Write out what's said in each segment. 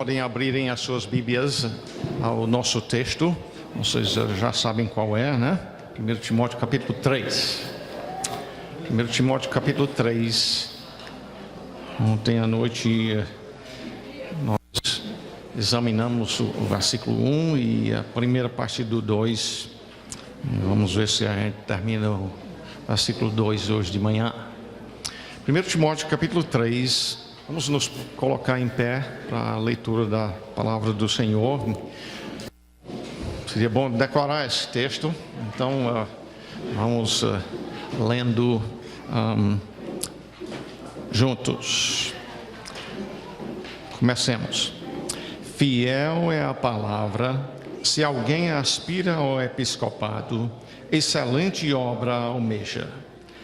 Podem abrirem as suas Bíblias ao nosso texto. Vocês já sabem qual é, né? 1 Timóteo capítulo 3. 1 Timóteo capítulo 3. Ontem à noite nós examinamos o versículo 1 e a primeira parte do 2. Vamos ver se a gente termina o versículo 2 hoje de manhã. 1 Timóteo capítulo 3. Vamos nos colocar em pé para a leitura da palavra do Senhor. Seria bom decorar esse texto. Então, vamos lendo juntos. Comecemos. Fiel é a palavra. Se alguém aspira ao episcopado, excelente obra almeja.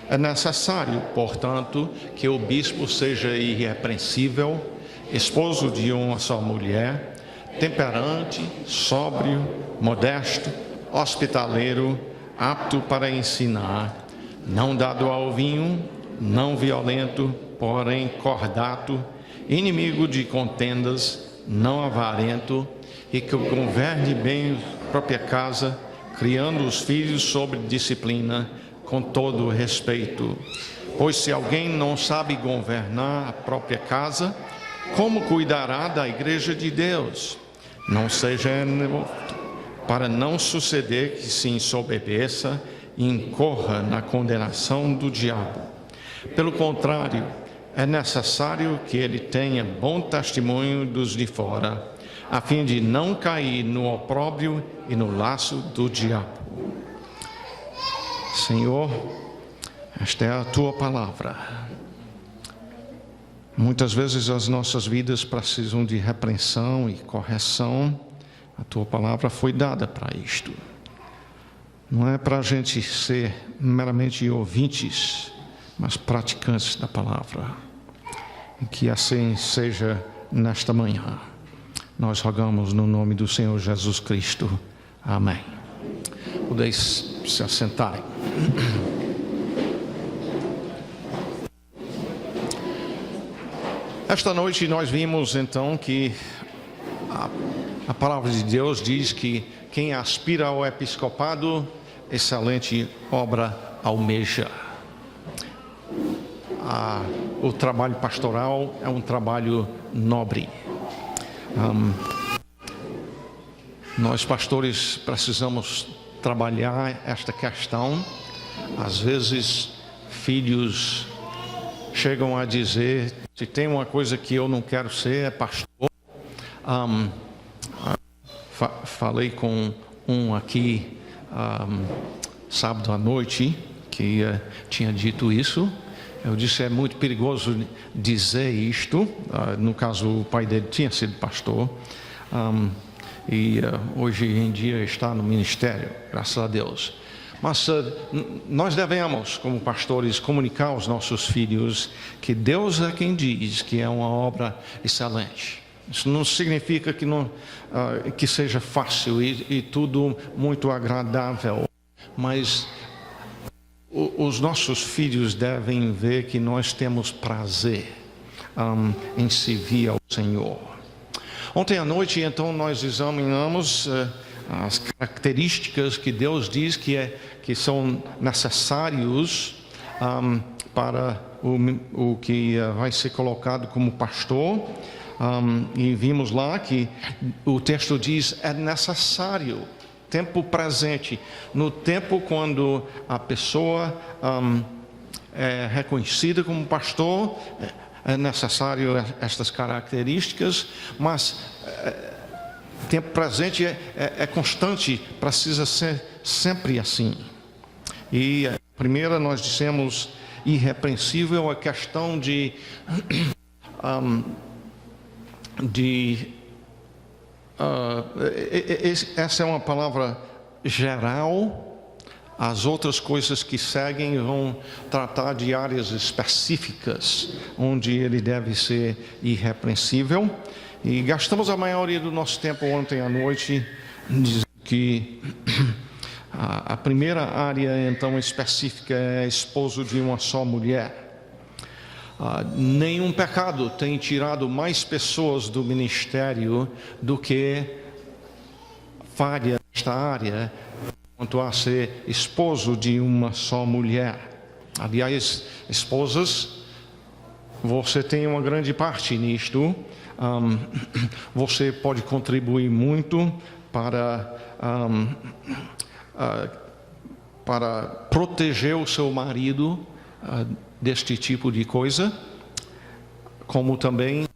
É necessário, portanto, que o bispo seja irrepreensível, esposo de uma só mulher, temperante, sóbrio, modesto, hospitaleiro, apto para ensinar, não dado ao vinho, não violento, porém cordato, inimigo de contendas, não avarento, e que governe bem a própria casa, criando os filhos sob disciplina, com todo o respeito. Pois se alguém não sabe governar a própria casa, como cuidará da igreja de Deus? Não seja para não suceder que se ensoberbeça e incorra na condenação do diabo. Pelo contrário, é necessário que ele tenha bom testemunho dos de fora, a fim de não cair no opróbrio e no laço do diabo. Senhor, esta é a Tua palavra. Muitas vezes as nossas vidas precisam de repreensão e correção. A Tua palavra foi dada para isto. Não é para a gente ser meramente ouvintes, mas praticantes da palavra. E que assim seja nesta manhã. Nós rogamos no nome do Senhor Jesus Cristo. Amém. Podeis se assentarem. Esta noite nós vimos então que a palavra de Deus diz que quem aspira ao episcopado, excelente obra almeja. O trabalho pastoral é um trabalho nobre. Nós pastores precisamos trabalhar esta questão. Às vezes filhos chegam a dizer: se tem uma coisa que eu não quero ser, é pastor. Falei com um aqui sábado à noite que tinha dito isso. Eu disse: é muito perigoso dizer isto. No caso, o pai dele tinha sido pastor. E hoje em dia está no ministério, graças a Deus. Mas nós devemos, como pastores, comunicar aos nossos filhos que Deus é quem diz que é uma obra excelente. Isso não significa que seja fácil e tudo muito agradável, mas os nossos filhos devem ver que nós temos prazer em servir ao Senhor. Ontem à noite, então, nós examinamos as características que Deus diz que são necessários para o que vai ser colocado como pastor. E vimos lá que o texto diz: é necessário, tempo presente, no tempo quando a pessoa é reconhecida como pastor. É necessário estas características, mas tempo presente é constante, precisa ser sempre assim. E a primeira nós dissemos irrepreensível, a questão essa é uma palavra geral. As outras coisas que seguem vão tratar de áreas específicas onde ele deve ser irrepreensível. E gastamos a maioria do nosso tempo ontem à noite dizendo que a primeira área então específica é esposo de uma só mulher. Nenhum pecado tem tirado mais pessoas do ministério do que falha nesta área quanto a ser esposo de uma só mulher. Aliás, esposas, você tem uma grande parte nisto. Você pode contribuir muito para proteger o seu marido deste tipo de coisa, como também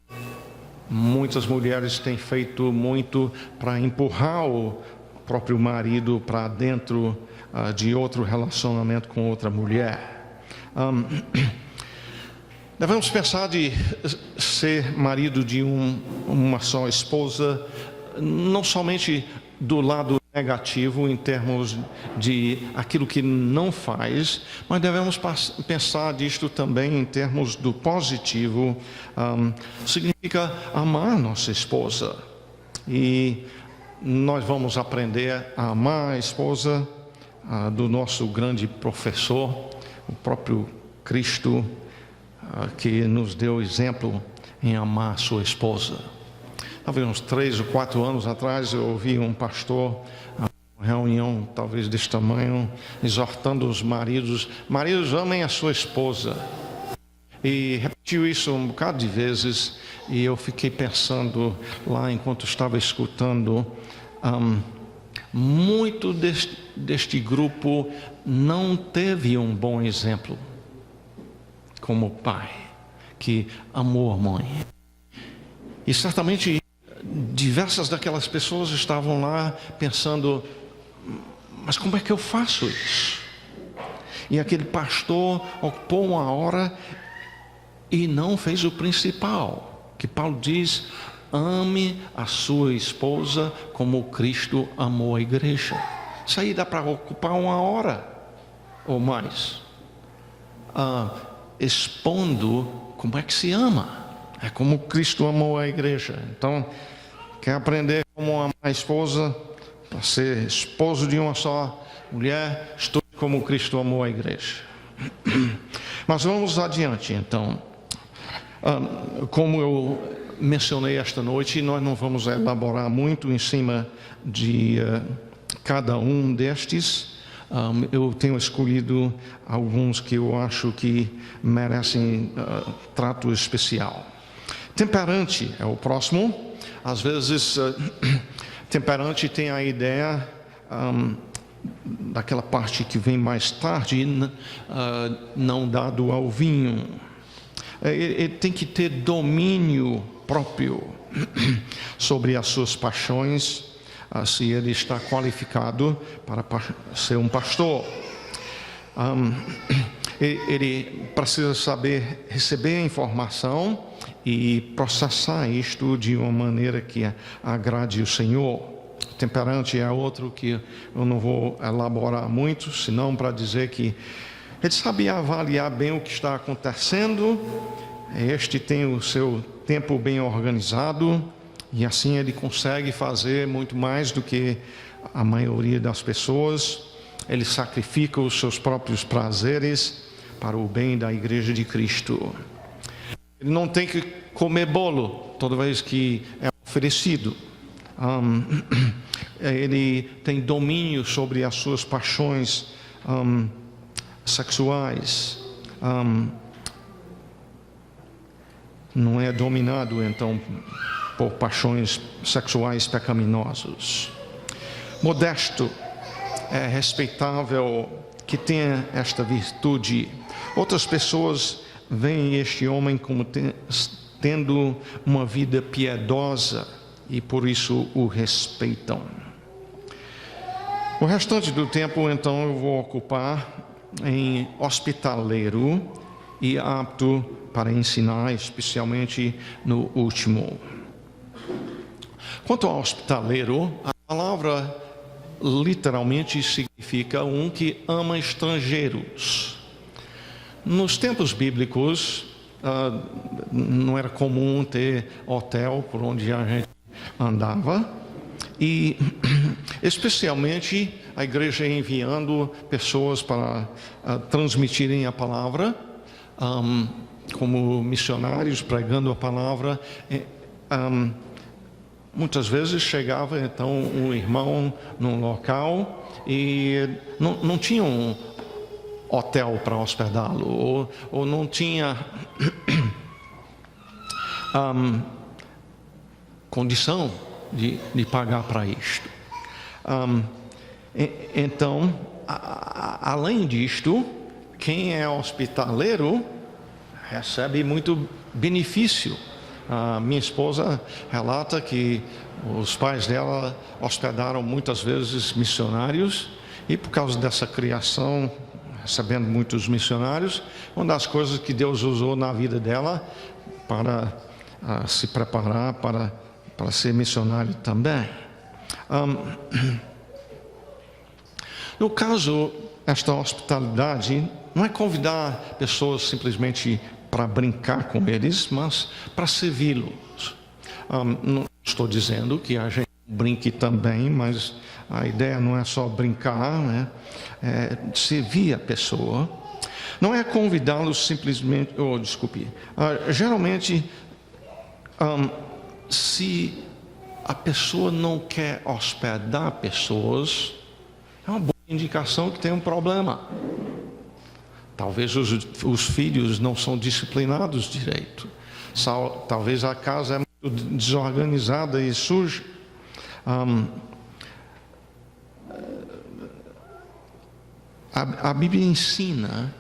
muitas mulheres têm feito muito para empurrar o próprio marido para dentro de outro relacionamento com outra mulher. Devemos pensar de ser marido de uma só esposa, não somente do lado negativo em termos de aquilo que não faz, mas devemos pensar disto também em termos do positivo. Significa amar nossa esposa, e nós vamos aprender a amar a esposa do nosso grande professor, o próprio Cristo, que nos deu exemplo em amar sua esposa. Talvez uns 3 ou 4 anos atrás eu ouvi um pastor, uma reunião talvez deste tamanho, exortando os maridos: amem a sua esposa. E repetiu isso um bocado de vezes, e eu fiquei pensando lá enquanto estava escutando, muito deste grupo não teve um bom exemplo como pai, que amou a mãe. E certamente diversas daquelas pessoas estavam lá pensando: mas como é que eu faço isso? E aquele pastor ocupou uma hora e não fez o principal, que Paulo diz: ame a sua esposa como Cristo amou a igreja. Isso aí dá para ocupar uma hora ou mais, expondo como é que se ama. É como Cristo amou a igreja. Então, quer aprender como amar a esposa, para ser esposo de uma só mulher, estude como Cristo amou a igreja. Mas vamos adiante, então. Como eu mencionei esta noite, nós não vamos elaborar muito em cima de cada um destes. Eu tenho escolhido alguns que eu acho que merecem trato especial. Temperante é o próximo. Às vezes, temperante tem a ideia daquela parte que vem mais tarde, não dado ao vinho. Ele tem que ter domínio próprio sobre as suas paixões, se ele está qualificado para ser um pastor. Ele precisa saber receber a informação e processar isto de uma maneira que agrade o Senhor. Temperante é outro que eu não vou elaborar muito, senão para dizer que ele sabe avaliar bem o que está acontecendo. Este tem o seu tempo bem organizado, e assim ele consegue fazer muito mais do que a maioria das pessoas. Ele sacrifica os seus próprios prazeres para o bem da igreja de Cristo. Ele não tem que comer bolo toda vez que é oferecido. Ele tem domínio sobre as suas paixões sexuais. Não é dominado, então, por paixões sexuais pecaminosas. Modesto, é respeitável, que tenha esta virtude. Outras pessoas veem este homem como tendo uma vida piedosa e por isso o respeitam. O restante do tempo, então, eu vou ocupar em hospitaleiro e apto para ensinar, especialmente no último. Quanto ao hospitaleiro, a palavra literalmente significa um que ama estrangeiros. Nos tempos bíblicos, não era comum ter hotel por onde a gente andava, e especialmente a igreja enviando pessoas para transmitirem a palavra. como missionários pregando a palavra. Muitas vezes chegava então um irmão num local e não tinha um hotel para hospedá-lo, ou não tinha condição de pagar para isto. Então, além disto, quem é hospitaleiro recebe muito benefício. Minha esposa relata que os pais dela hospedaram muitas vezes missionários, e por causa dessa criação, recebendo muitos missionários, uma das coisas que Deus usou na vida dela para se preparar para ser missionário também. No caso, esta hospitalidade não é convidar pessoas simplesmente para brincar com eles, mas para servi-los. Não estou dizendo que a gente brinque também, mas a ideia não é só brincar, né? É servir a pessoa. Não é convidá-los simplesmente... geralmente, se a pessoa não quer hospedar pessoas, é uma boa indicação que tem um problema. Talvez os filhos não são disciplinados direito. Talvez a casa é muito desorganizada e suja. A Bíblia ensina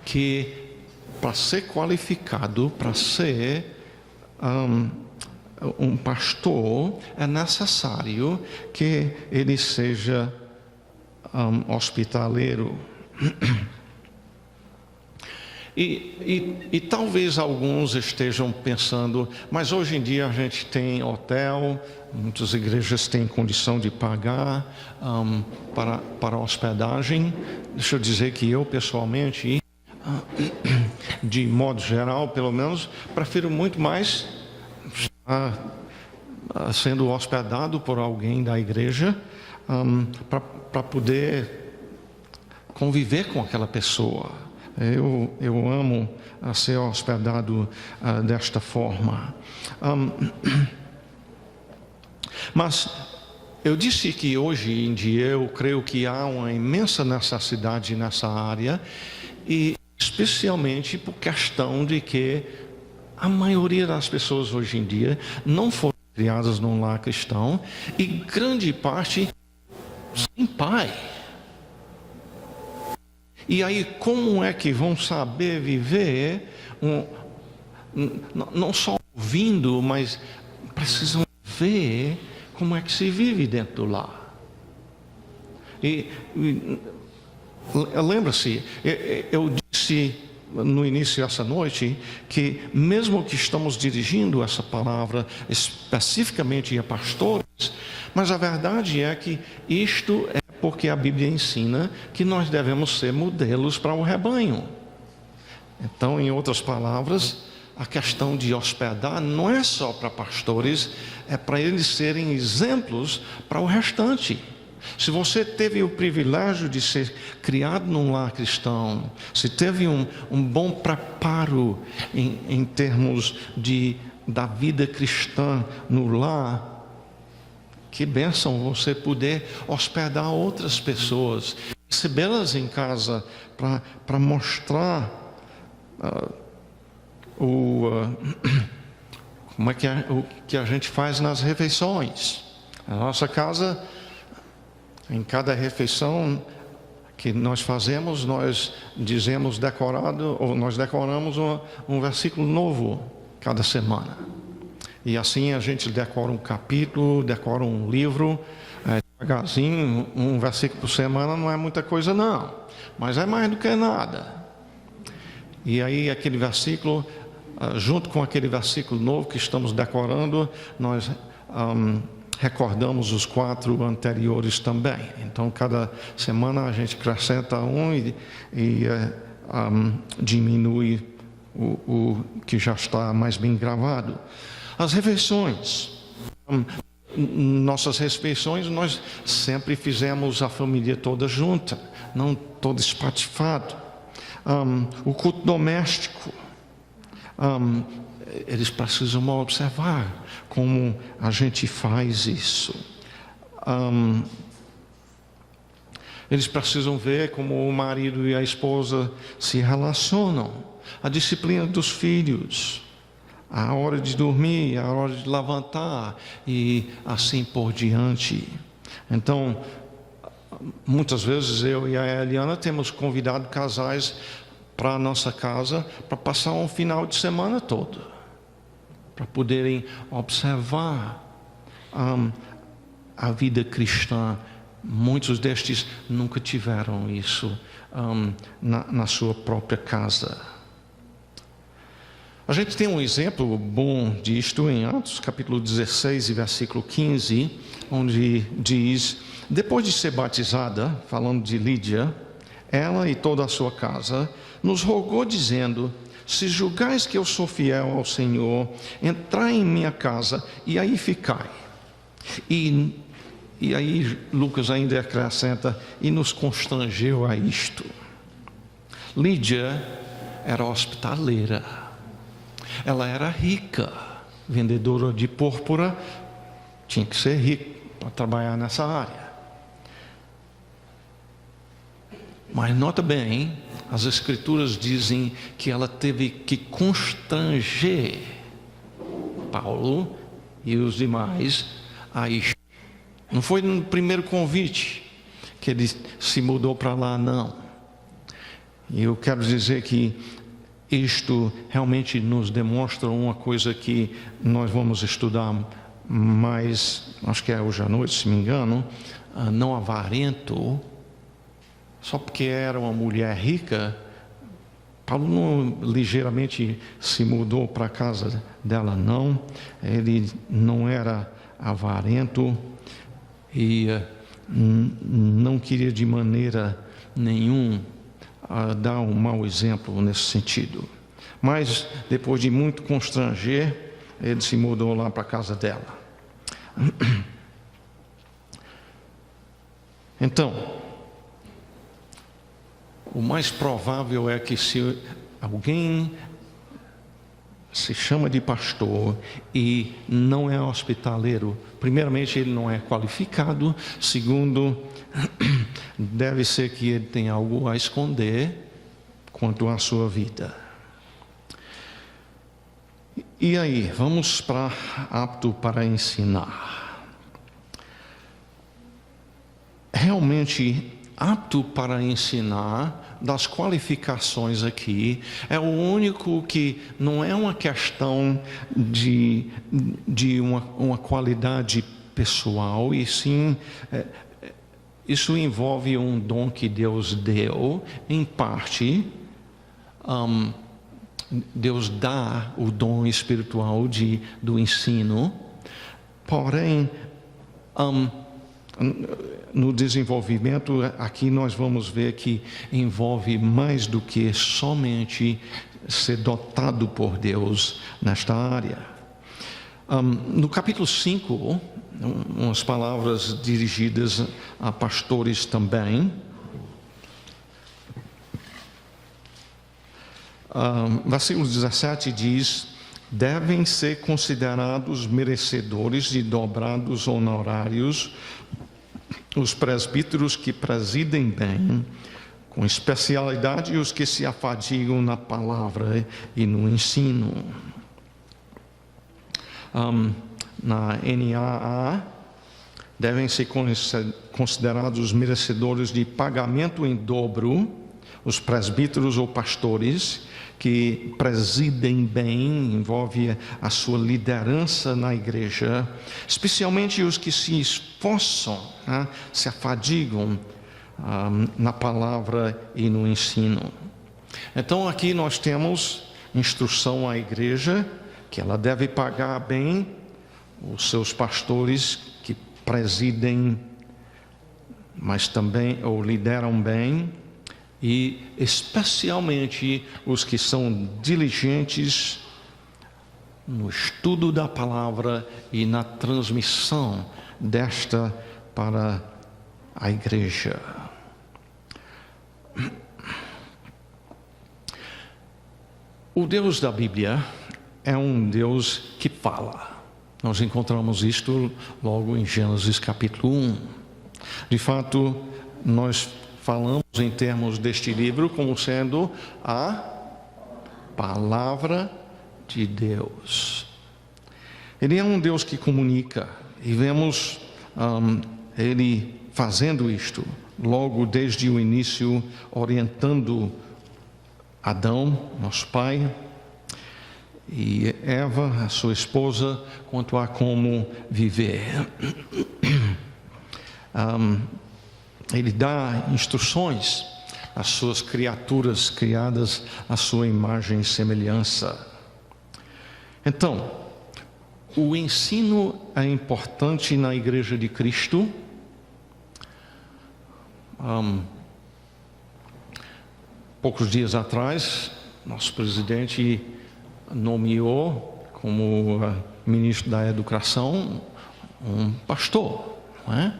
que para ser qualificado, para ser um pastor, é necessário que ele seja hospitaleiro. E talvez alguns estejam pensando, mas hoje em dia a gente tem hotel, muitas igrejas têm condição de pagar para hospedagem. Deixa eu dizer que eu pessoalmente, de modo geral, pelo menos, prefiro muito mais sendo hospedado por alguém da igreja para poder conviver com aquela pessoa. Eu amo ser hospedado desta forma. Mas eu disse que hoje em dia eu creio que há uma imensa necessidade nessa área, e especialmente por questão de que a maioria das pessoas hoje em dia não foram criadas num lar cristão, e grande parte sem pai. E aí, como é que vão saber viver, não só ouvindo, mas precisam ver como é que se vive dentro do lar? E lembra-se, eu disse no início dessa noite que mesmo que estamos dirigindo essa palavra especificamente a pastores, mas a verdade é que isto é porque a Bíblia ensina que nós devemos ser modelos para o rebanho. Então, em outras palavras, a questão de hospedar não é só para pastores, é para eles serem exemplos para o restante. Se você teve o privilégio de ser criado num lar cristão, se teve um bom preparo em termos da vida cristã no lar, que bênção você poder hospedar outras pessoas, recebê-las em casa para mostrar como é o que a gente faz nas refeições. A nossa casa, em cada refeição que nós fazemos, nós decoramos um versículo novo cada semana. E assim a gente decora um capítulo, decora um livro, devagarzinho, um versículo por semana não é muita coisa não, mas é mais do que nada. E aí aquele versículo, junto com aquele versículo novo que estamos decorando, nós recordamos os 4 anteriores também. Então cada semana a gente acrescenta um e diminui o que já está mais bem gravado. As refeições, nossas refeições nós sempre fizemos a família toda junta, não todo espatifado. O culto doméstico, Eles precisam observar como a gente faz isso. Eles precisam ver como o marido e a esposa se relacionam, a disciplina dos filhos, a hora de dormir, a hora de levantar e assim por diante. Então, muitas vezes eu e a Eliana temos convidado casais para a nossa casa para passar um final de semana todo, para poderem observar a vida cristã. Muitos destes nunca tiveram isso na sua própria casa. A gente tem um exemplo bom disto em Atos capítulo 16 e versículo 15, onde diz: depois de ser batizada, falando de Lídia, ela e toda a sua casa, nos rogou dizendo: se julgais que eu sou fiel ao Senhor, entrai em minha casa e aí ficai. E aí Lucas ainda acrescenta: e nos constrangeu a isto. Lídia era hospitaleira, ela era rica, vendedora de púrpura, tinha que ser rica para trabalhar nessa área. Mas nota bem, as escrituras dizem que ela teve que constranger Paulo e os demais a isto. Não foi no primeiro convite que ele se mudou para lá, não. E eu quero dizer que isto realmente nos demonstra uma coisa que nós vamos estudar mais, acho que é hoje à noite, se me engano. Não avarento, só porque era uma mulher rica, Paulo não ligeiramente se mudou para a casa dela, não. Ele não era avarento e não queria de maneira nenhuma dar um mau exemplo nesse sentido. Mas depois de muito constranger, ele se mudou lá para a casa dela. Então, o mais provável é que se alguém se chama de pastor e não é hospitaleiro, primeiramente ele não é qualificado, segundo, deve ser que ele tem algo a esconder quanto à sua vida. E aí, vamos para apto para ensinar. Realmente, apto para ensinar, das qualificações aqui, é o único que não é uma questão de uma qualidade pessoal, e sim, isso envolve um dom que Deus deu, em parte. Deus dá o dom espiritual do ensino, porém, no desenvolvimento, aqui nós vamos ver que envolve mais do que somente ser dotado por Deus nesta área. No capítulo 5, umas palavras dirigidas a pastores também. Versículo 17 diz: devem ser considerados merecedores de dobrados honorários os presbíteros que presidem bem, com especialidade os que se afadigam na palavra e no ensino. Na NAA, devem ser considerados merecedores de pagamento em dobro os presbíteros ou pastores que presidem bem, envolve a sua liderança na igreja, especialmente os que se esforçam, se afadigam na palavra e no ensino. Então aqui nós temos instrução à igreja que ela deve pagar bem os seus pastores que presidem, mas também ou lideram bem, e especialmente os que são diligentes no estudo da palavra e na transmissão desta para a igreja. O Deus da Bíblia é um Deus que fala. Nós encontramos isto logo em Gênesis capítulo 1. De fato, nós falamos em termos deste livro como sendo a palavra de Deus. Ele é um Deus que comunica, e vemos Ele fazendo isto, logo desde o início, orientando Adão, nosso pai, e Eva, a sua esposa, quanto a como viver. Ele dá instruções às suas criaturas criadas à sua imagem e semelhança. Então, o ensino é importante na Igreja de Cristo. Poucos dias atrás, nosso presidente nomeou como ministro da Educação um pastor, não é?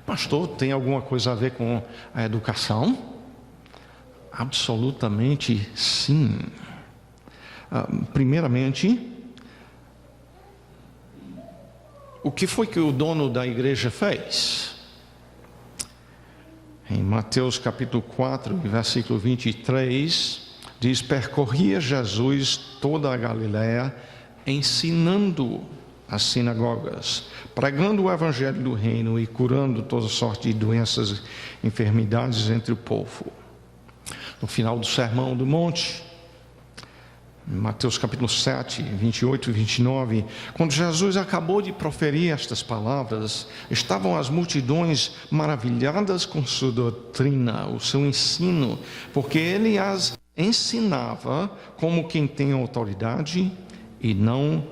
Pastor tem alguma coisa a ver com a educação? Absolutamente sim. Primeiramente, o que foi que o dono da igreja fez? Em Mateus capítulo 4, versículo 23, diz: percorria Jesus toda a Galiléia, ensinando as sinagogas, pregando o evangelho do reino e curando toda sorte de doenças e enfermidades entre o povo. No final do Sermão do Monte, Mateus capítulo 7, 28 e 29, quando Jesus acabou de proferir estas palavras, estavam as multidões maravilhadas com sua doutrina, o seu ensino, porque ele as ensinava como quem tem autoridade e não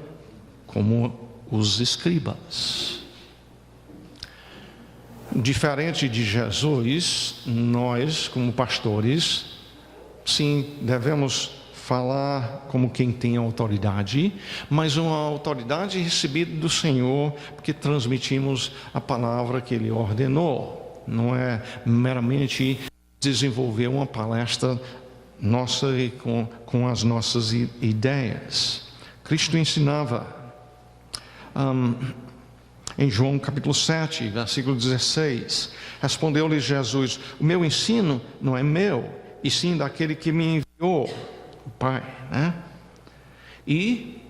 como os escribas. Diferente de Jesus, nós, como pastores, sim, devemos falar como quem tem autoridade, mas uma autoridade recebida do Senhor, porque transmitimos a palavra que Ele ordenou. Não é meramente desenvolver uma palestra nossa e com as nossas ideias. Cristo ensinava em João capítulo 7, versículo 16, respondeu-lhe Jesus: o meu ensino não é meu, e sim daquele que me enviou, o Pai, né? E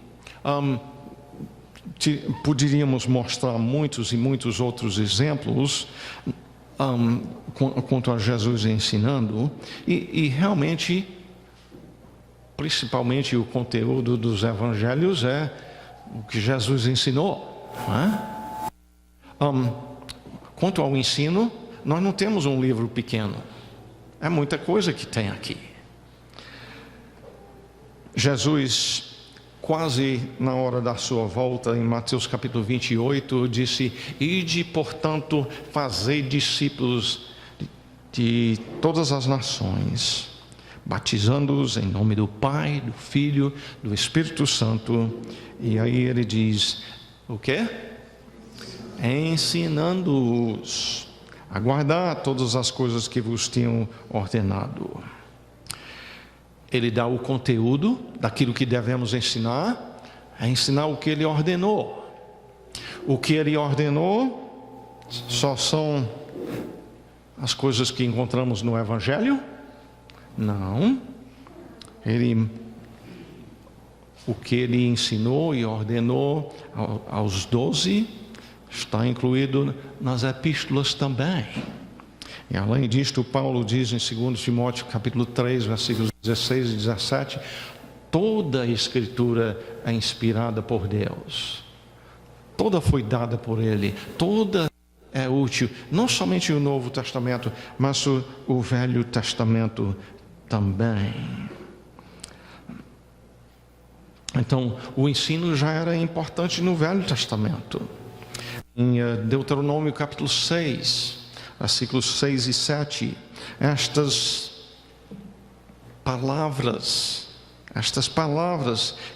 poderíamos mostrar muitos e muitos outros exemplos quanto a Jesus ensinando, e realmente, principalmente o conteúdo dos evangelhos é o que Jesus ensinou, né? Quanto ao ensino, nós não temos um livro pequeno, é muita coisa que tem aqui. Jesus, quase na hora da sua volta, em Mateus capítulo 28, disse: ide, portanto, fazei discípulos de todas as nações, batizando-os em nome do Pai, do Filho, do Espírito Santo. E aí ele diz, o quê? Ensinando-os a guardar todas as coisas que vos tenho ordenado. Ele dá o conteúdo daquilo que devemos ensinar, é ensinar o que Ele ordenou. O que Ele ordenou só são as coisas que encontramos no Evangelho? Não. O que Ele ensinou e ordenou aos 12 está incluído nas epístolas também. E além disto, Paulo diz em 2 Timóteo capítulo 3, versículos 16 e 17, toda a Escritura é inspirada por Deus. Toda foi dada por Ele, toda é útil, não somente o Novo Testamento, mas o Velho Testamento também. Então, o ensino já era importante no Velho Testamento. Em Deuteronômio capítulo 6, versículos 6 e 7, estas palavras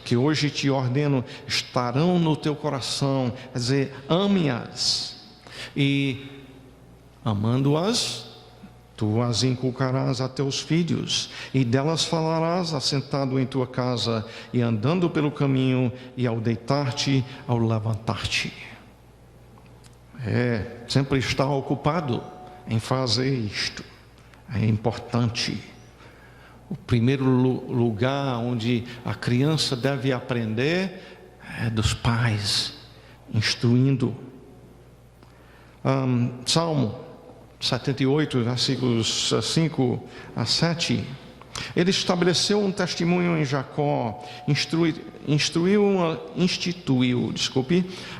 que hoje te ordeno estarão no teu coração, quer dizer, ame-as, e amando-as, Tu as inculcarás a teus filhos, e delas falarás assentado em tua casa, e andando pelo caminho, e ao deitar-te, ao levantar-te. Sempre está ocupado em fazer isto. É importante. O primeiro lugar onde a criança deve aprender é dos pais, instruindo. Salmo 78, versículos 5 a 7. Ele estabeleceu um testemunho em Jacó, instituiu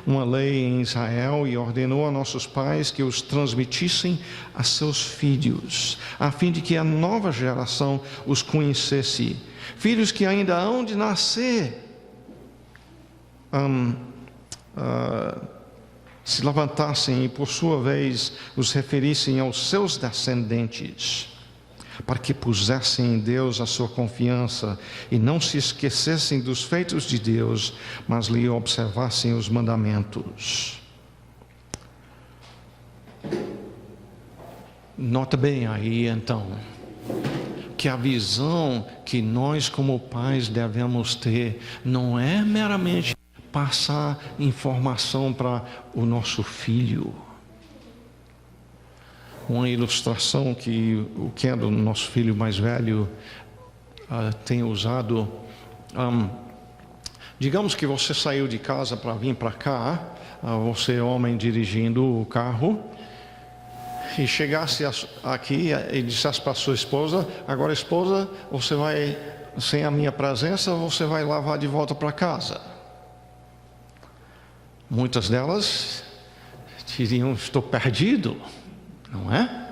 uma lei em Israel e ordenou a nossos pais que os transmitissem a seus filhos, a fim de que a nova geração os conhecesse. Filhos que ainda hão de nascer, se levantassem e por sua vez os referissem aos seus descendentes, para que pusessem em Deus a sua confiança e não se esquecessem dos feitos de Deus, mas lhe observassem os mandamentos. Nota bem aí então, que a visão que nós como pais devemos ter não é meramente passar informação para o nosso filho. Uma ilustração que o Kendall, nosso filho mais velho, tem usado. Digamos que você saiu de casa para vir para cá, você homem dirigindo o carro, e chegasse aqui e dissesse para sua esposa: agora esposa, você vai, sem a minha presença, você vai lavar de volta para casa. Muitas delas diriam: estou perdido, não é?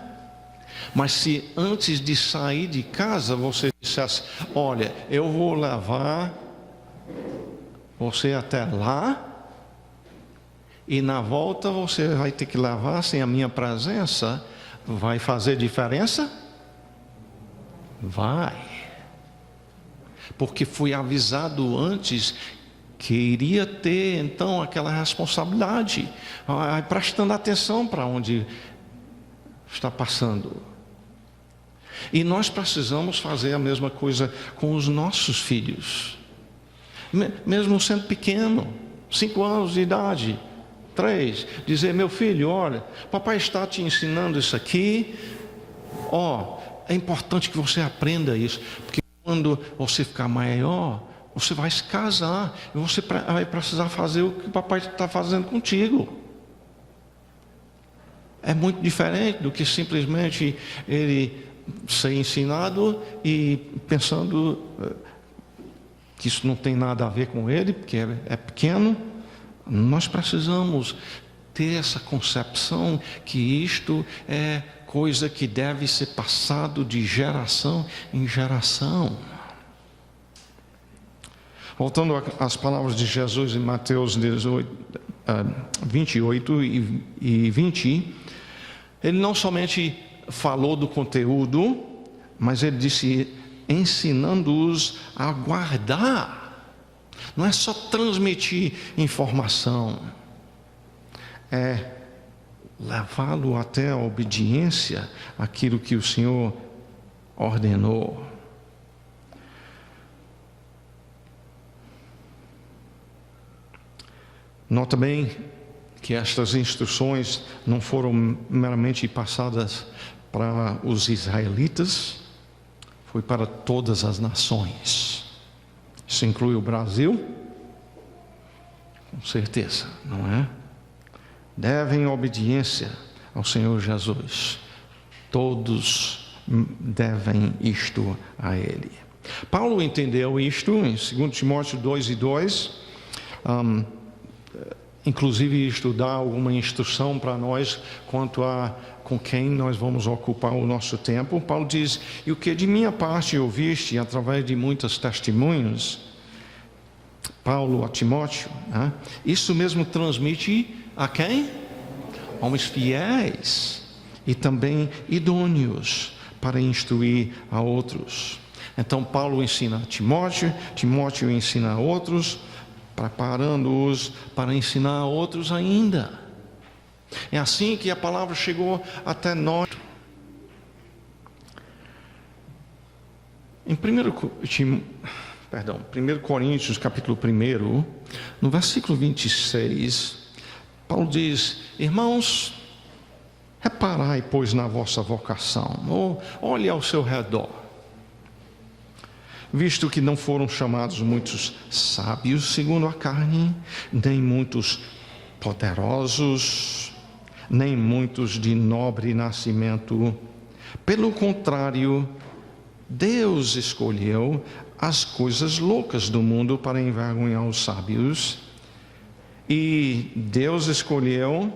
Mas se antes de sair de casa você dissesse: olha, eu vou levar você até lá, e na volta você vai ter que levar sem a minha presença, vai fazer diferença? Vai. Porque fui avisado antes que iria ter então aquela responsabilidade, prestando atenção para onde está passando. E nós precisamos fazer a mesma coisa com os nossos filhos, mesmo sendo pequeno, 5 anos de idade, 3, dizer: meu filho, olha, papai está te ensinando isso aqui, é importante que você aprenda isso, porque quando você ficar maior, você vai se casar e você vai precisar fazer o que o papai está fazendo contigo. É muito diferente do que simplesmente ele ser ensinado e pensando que isso não tem nada a ver com ele, porque é pequeno. Nós precisamos ter essa concepção que isto é coisa que deve ser passado de geração em geração. Voltando às palavras de Jesus em Mateus 28 e 20, ele não somente falou do conteúdo, mas ele disse: ensinando-os a guardar. Não é só transmitir informação, é levá-lo até a obediência àquilo que o Senhor ordenou. Nota bem que estas instruções não foram meramente passadas para os israelitas, foi para todas as nações. Isso inclui o Brasil? Com certeza, não é? Devem obediência ao Senhor Jesus. Todos devem isto a Ele. Paulo entendeu isto em 2 Timóteo 2:2. Inclusive isto dá alguma instrução para nós quanto a com quem nós vamos ocupar o nosso tempo. Paulo diz: e o que de minha parte ouviste através de muitos testemunhos, Paulo a Timóteo, né? Isso mesmo transmite a quem? Homens fiéis e também idôneos para instruir a outros. Então Paulo ensina a Timóteo, Timóteo ensina a outros, preparando-os para ensinar a outros ainda. É assim que a palavra chegou até nós. Em 1 Coríntios, capítulo 1, no versículo 26, Paulo diz: irmãos, reparai, pois, na vossa vocação, ou olhe ao seu redor, visto que não foram chamados muitos sábios segundo a carne, nem muitos poderosos, nem muitos de nobre nascimento. Pelo contrário, Deus escolheu as coisas loucas do mundo para envergonhar os sábios, e Deus escolheu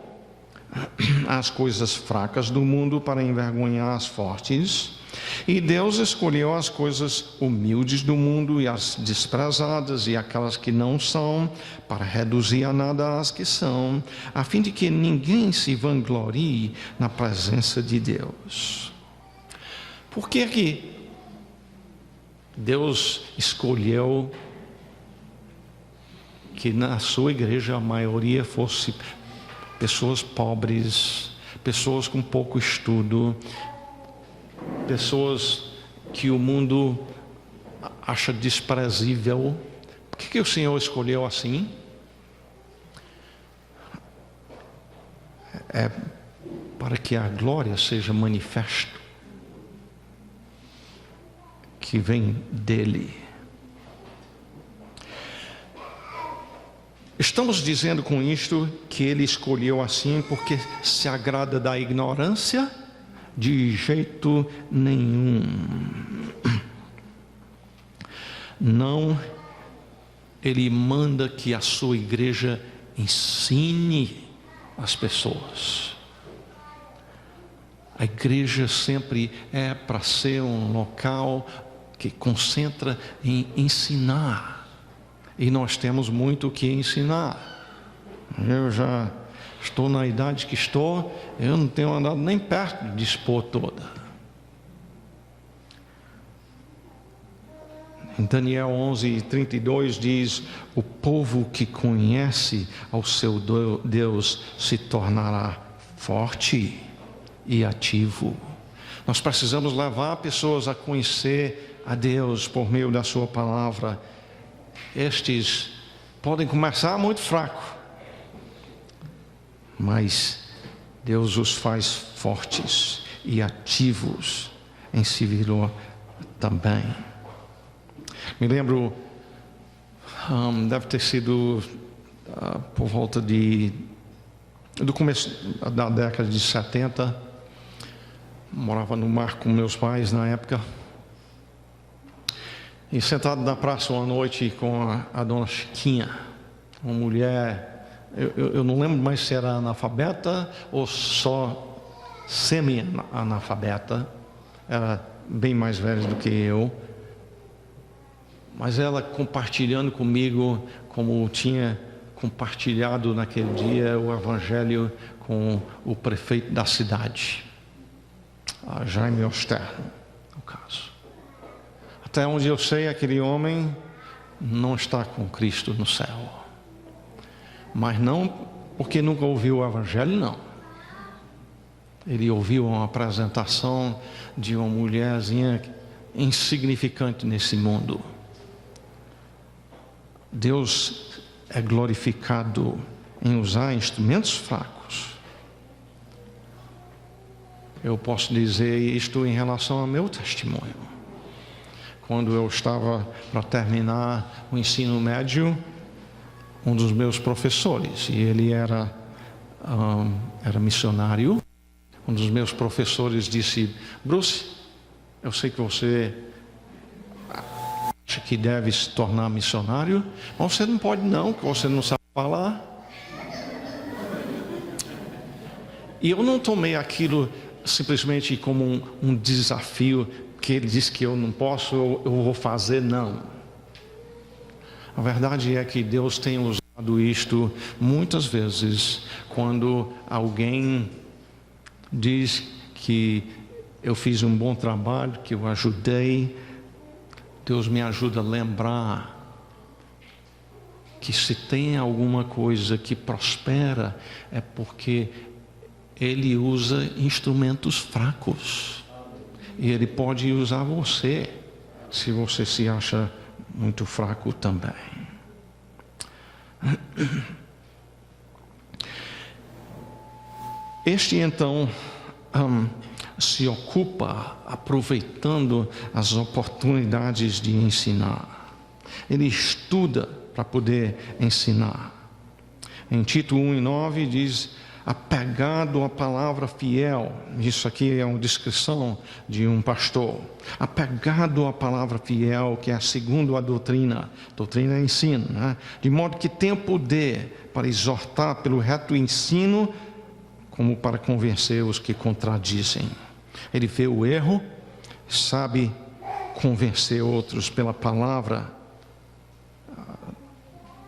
as coisas fracas do mundo para envergonhar as fortes, e Deus escolheu as coisas humildes do mundo e as desprezadas e aquelas que não são, para reduzir a nada as que são, a fim de que ninguém se vanglorie na presença de Deus. Por que Deus escolheu que na sua igreja a maioria fosse pessoas pobres, pessoas com pouco estudo, pessoas que o mundo acha desprezível? Por que o Senhor escolheu assim? É para que a glória seja manifesta, que vem dele. Estamos dizendo com isto que ele escolheu assim porque se agrada da ignorância? De jeito nenhum. Não, ele manda que a sua igreja ensine as pessoas. A igreja sempre é para ser um local que concentra em ensinar. E nós temos muito o que ensinar. Eu já estou na idade que estou, eu não tenho andado nem perto de expor toda. Em Daniel 11:32 diz: o povo que conhece ao seu Deus se tornará forte e ativo. Nós precisamos levar pessoas a conhecer a Deus por meio da sua palavra. Estes podem começar muito fraco, mas Deus os faz fortes e ativos em servir-lo também. Me lembro, deve ter sido por volta do começo da década de 70, morava no mar com meus pais na época, e sentado na praça uma noite com a dona Chiquinha, uma mulher, eu não lembro mais se era analfabeta ou só semi-analfabeta, era bem mais velha do que eu, mas ela compartilhando comigo, como tinha compartilhado naquele dia o evangelho com o prefeito da cidade, a Jaime Osterno, no caso. Até onde eu sei, aquele homem não está com Cristo no céu. Mas não porque nunca ouviu o evangelho, não. Ele ouviu uma apresentação de uma mulherzinha insignificante nesse mundo. Deus é glorificado em usar instrumentos fracos. Eu posso dizer isto em relação ao meu testemunho. Quando eu estava para terminar o ensino médio, um dos meus professores, e ele era missionário, um dos meus professores disse: Bruce, eu sei que você acha que deve se tornar missionário, mas você não pode não, que você não sabe falar. E eu não tomei aquilo simplesmente como um desafio, que ele disse que eu não posso, eu vou fazer, não. A verdade é que Deus tem usado isto muitas vezes, quando alguém diz que eu fiz um bom trabalho, que eu ajudei, Deus me ajuda a lembrar que se tem alguma coisa que prospera, é porque Ele usa instrumentos fracos. E Ele pode usar você se você se acha muito fraco também. Este então se ocupa aproveitando as oportunidades de ensinar. Ele estuda para poder ensinar. Em Tito 1:9 diz: apegado à palavra fiel. Isso aqui é uma descrição de um pastor. Apegado à palavra fiel, que é segundo a doutrina. Doutrina é ensino, né? De modo que tem poder para exortar pelo reto ensino, como para convencer os que contradizem. Ele vê o erro, sabe convencer outros pela palavra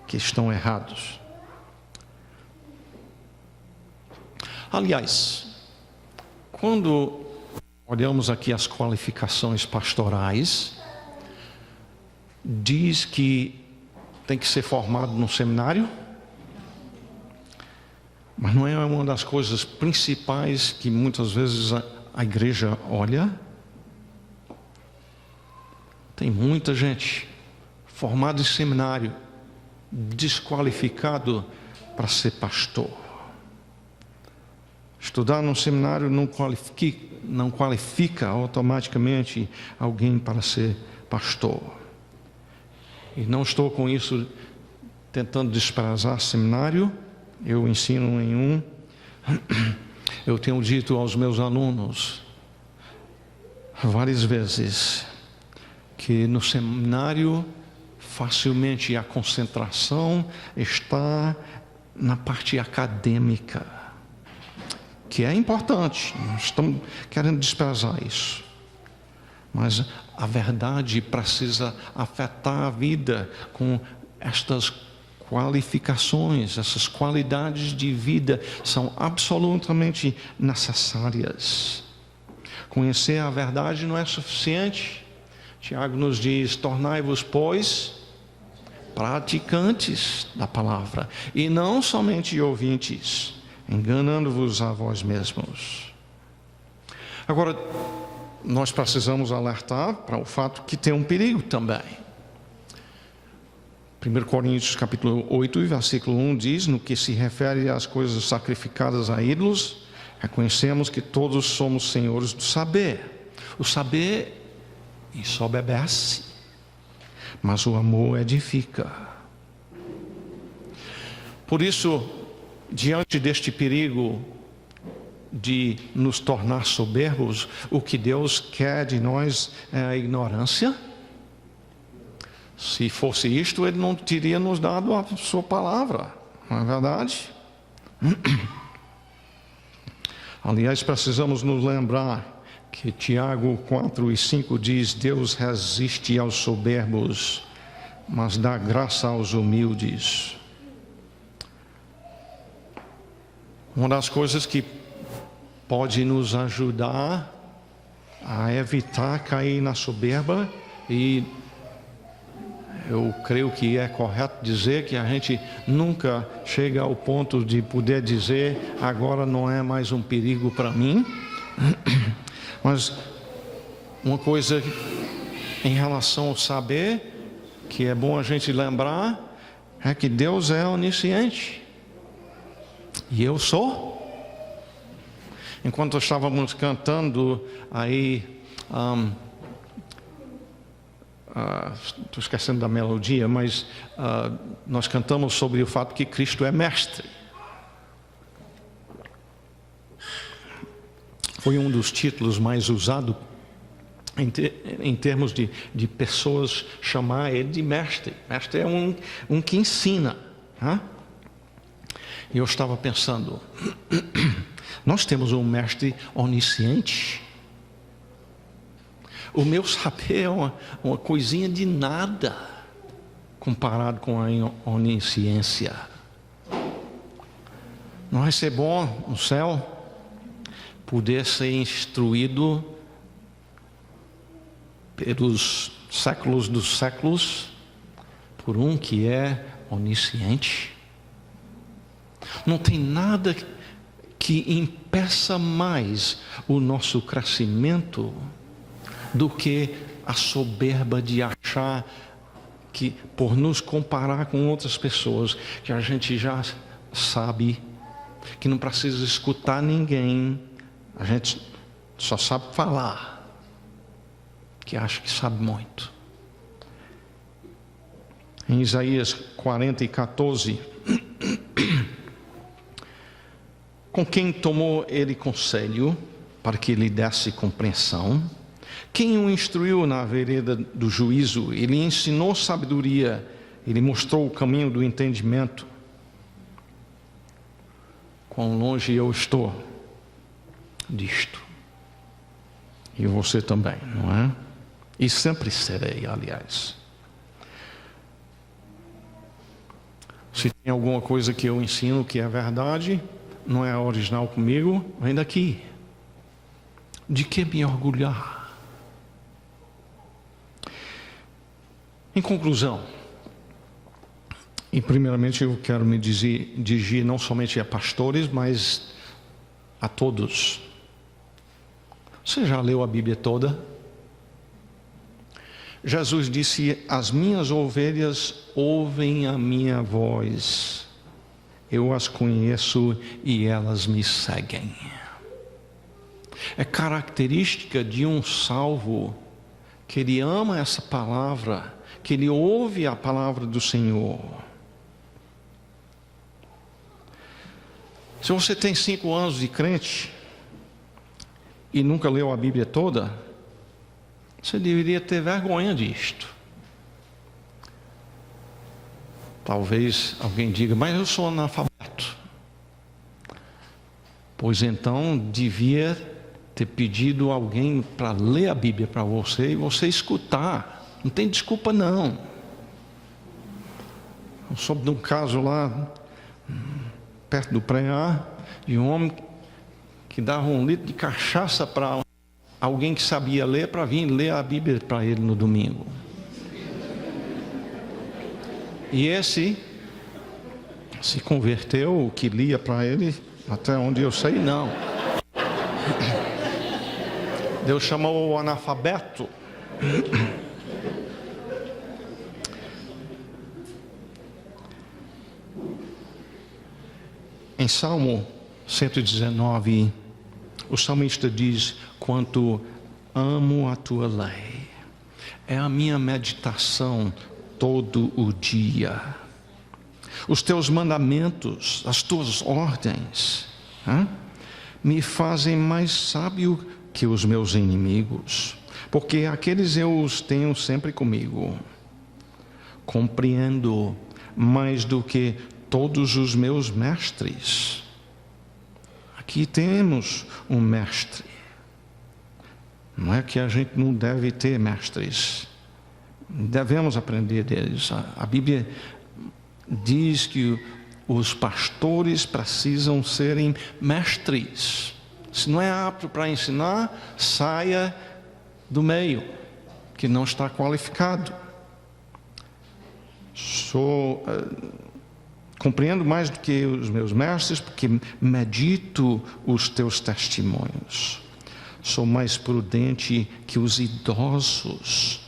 que estão errados. Aliás, quando olhamos aqui as qualificações pastorais, diz que tem que ser formado no seminário, mas não é uma das coisas principais que muitas vezes a igreja olha. Tem muita gente formada em seminário, desqualificado para ser pastor. Estudar no seminário não qualifica automaticamente alguém para ser pastor. E não estou com isso tentando desprezar seminário. Eu ensino em um. Eu tenho dito aos meus alunos várias vezes que no seminário facilmente a concentração está na parte acadêmica, que é importante, não estamos querendo desprezar isso. Mas a verdade precisa afetar a vida com estas qualificações, essas qualidades de vida são absolutamente necessárias. Conhecer a verdade não é suficiente. Tiago nos diz: tornai-vos, pois, praticantes da palavra, e não somente ouvintes, enganando-vos a vós mesmos. Agora, nós precisamos alertar para o fato que tem um perigo também. 1 Coríntios capítulo 8, versículo 1 diz: no que se refere às coisas sacrificadas a ídolos, reconhecemos que todos somos senhores do saber. O saber ensoberbece, mas o amor edifica. Por isso, diante deste perigo de nos tornar soberbos, o que Deus quer de nós é a ignorância. Se fosse isto, Ele não teria nos dado a sua palavra, não é verdade? Aliás, precisamos nos lembrar que Tiago 4:5 diz: Deus resiste aos soberbos, mas dá graça aos humildes. Uma das coisas que pode nos ajudar a evitar cair na soberba, e eu creio que é correto dizer que a gente nunca chega ao ponto de poder dizer: agora não é mais um perigo para mim. Mas uma coisa em relação ao saber, que é bom a gente lembrar, é que Deus é onisciente. E eu sou. Enquanto estávamos cantando aí, estou esquecendo da melodia, mas nós cantamos sobre o fato que Cristo é mestre. Foi um dos títulos mais usados em termos de pessoas chamar ele de mestre. Mestre é um que ensina. E eu estava pensando, nós temos um mestre onisciente. O meu saber é uma coisinha de nada comparado com a onisciência. Não vai ser bom no céu poder ser instruído pelos séculos dos séculos por um que é onisciente? Não tem nada que impeça mais o nosso crescimento do que a soberba de achar que, por nos comparar com outras pessoas, que a gente já sabe, que não precisa escutar ninguém, a gente só sabe falar, que acha que sabe muito. Em Isaías 40:14, com quem tomou ele conselho para que lhe desse compreensão? Quem o instruiu na vereda do juízo? Ele ensinou sabedoria, ele mostrou o caminho do entendimento. Quão longe eu estou disto. E você também, não é? E sempre serei, aliás. Se tem alguma coisa que eu ensino que é verdade, não é original comigo, vem daqui. De que me orgulhar? Em conclusão, e primeiramente eu quero me dirigir não somente a pastores, mas a todos. Você já leu a Bíblia toda? Jesus disse: as minhas ovelhas ouvem a minha voz, eu as conheço e elas me seguem. É característica de um salvo que ele ama essa palavra, que ele ouve a palavra do Senhor. Se você tem 5 anos de crente e nunca leu a Bíblia toda, você deveria ter vergonha disto. Talvez alguém diga: mas eu sou analfabeto. Pois então devia ter pedido alguém para ler a Bíblia para você e você escutar. Não tem desculpa não. Eu soube de um caso lá perto do Preá, de um homem que dava 1 litro de cachaça para alguém que sabia ler, para vir ler a Bíblia para ele no domingo. E esse se converteu, o que lia para ele, até onde eu sei, não. Deus chamou o analfabeto. Em Salmo 119, o salmista diz: quanto amo a tua lei, é a minha meditação todo o dia. Os teus mandamentos, as tuas ordens, me fazem mais sábio que os meus inimigos, porque aqueles eu os tenho sempre comigo. Compreendo mais do que todos os meus mestres. Aqui temos um mestre. Não é que a gente não deve ter mestres. Devemos aprender deles. A Bíblia diz que os pastores precisam serem mestres. Se não é apto para ensinar, saia do meio, que não está qualificado. Compreendo mais do que os meus mestres, porque medito os teus testemunhos. Sou mais prudente que os idosos,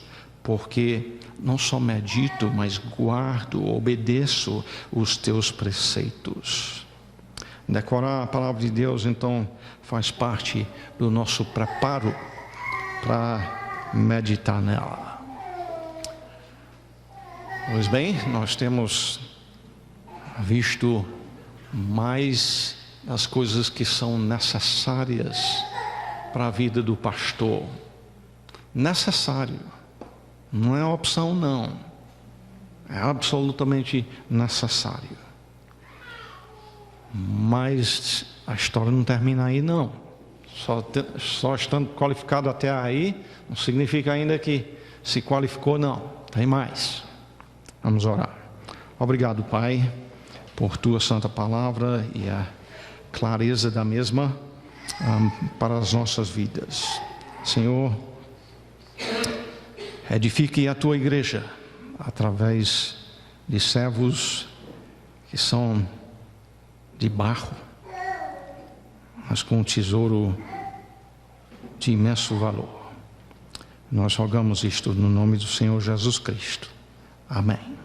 porque não só medito, mas guardo, obedeço os teus preceitos. Decorar a palavra de Deus, então, faz parte do nosso preparo para meditar nela. Pois bem, nós temos visto mais as coisas que são necessárias para a vida do pastor. Necessário. Não é opção, não. É absolutamente necessário. Mas a história não termina aí, não. Só estando qualificado até aí, não significa ainda que se qualificou, não. Tem mais. Vamos orar. Obrigado, Pai, por tua santa palavra e a clareza da mesma para as nossas vidas. Senhor, edifique a tua igreja através de servos que são de barro, mas com um tesouro de imenso valor. Nós rogamos isto no nome do Senhor Jesus Cristo. Amém.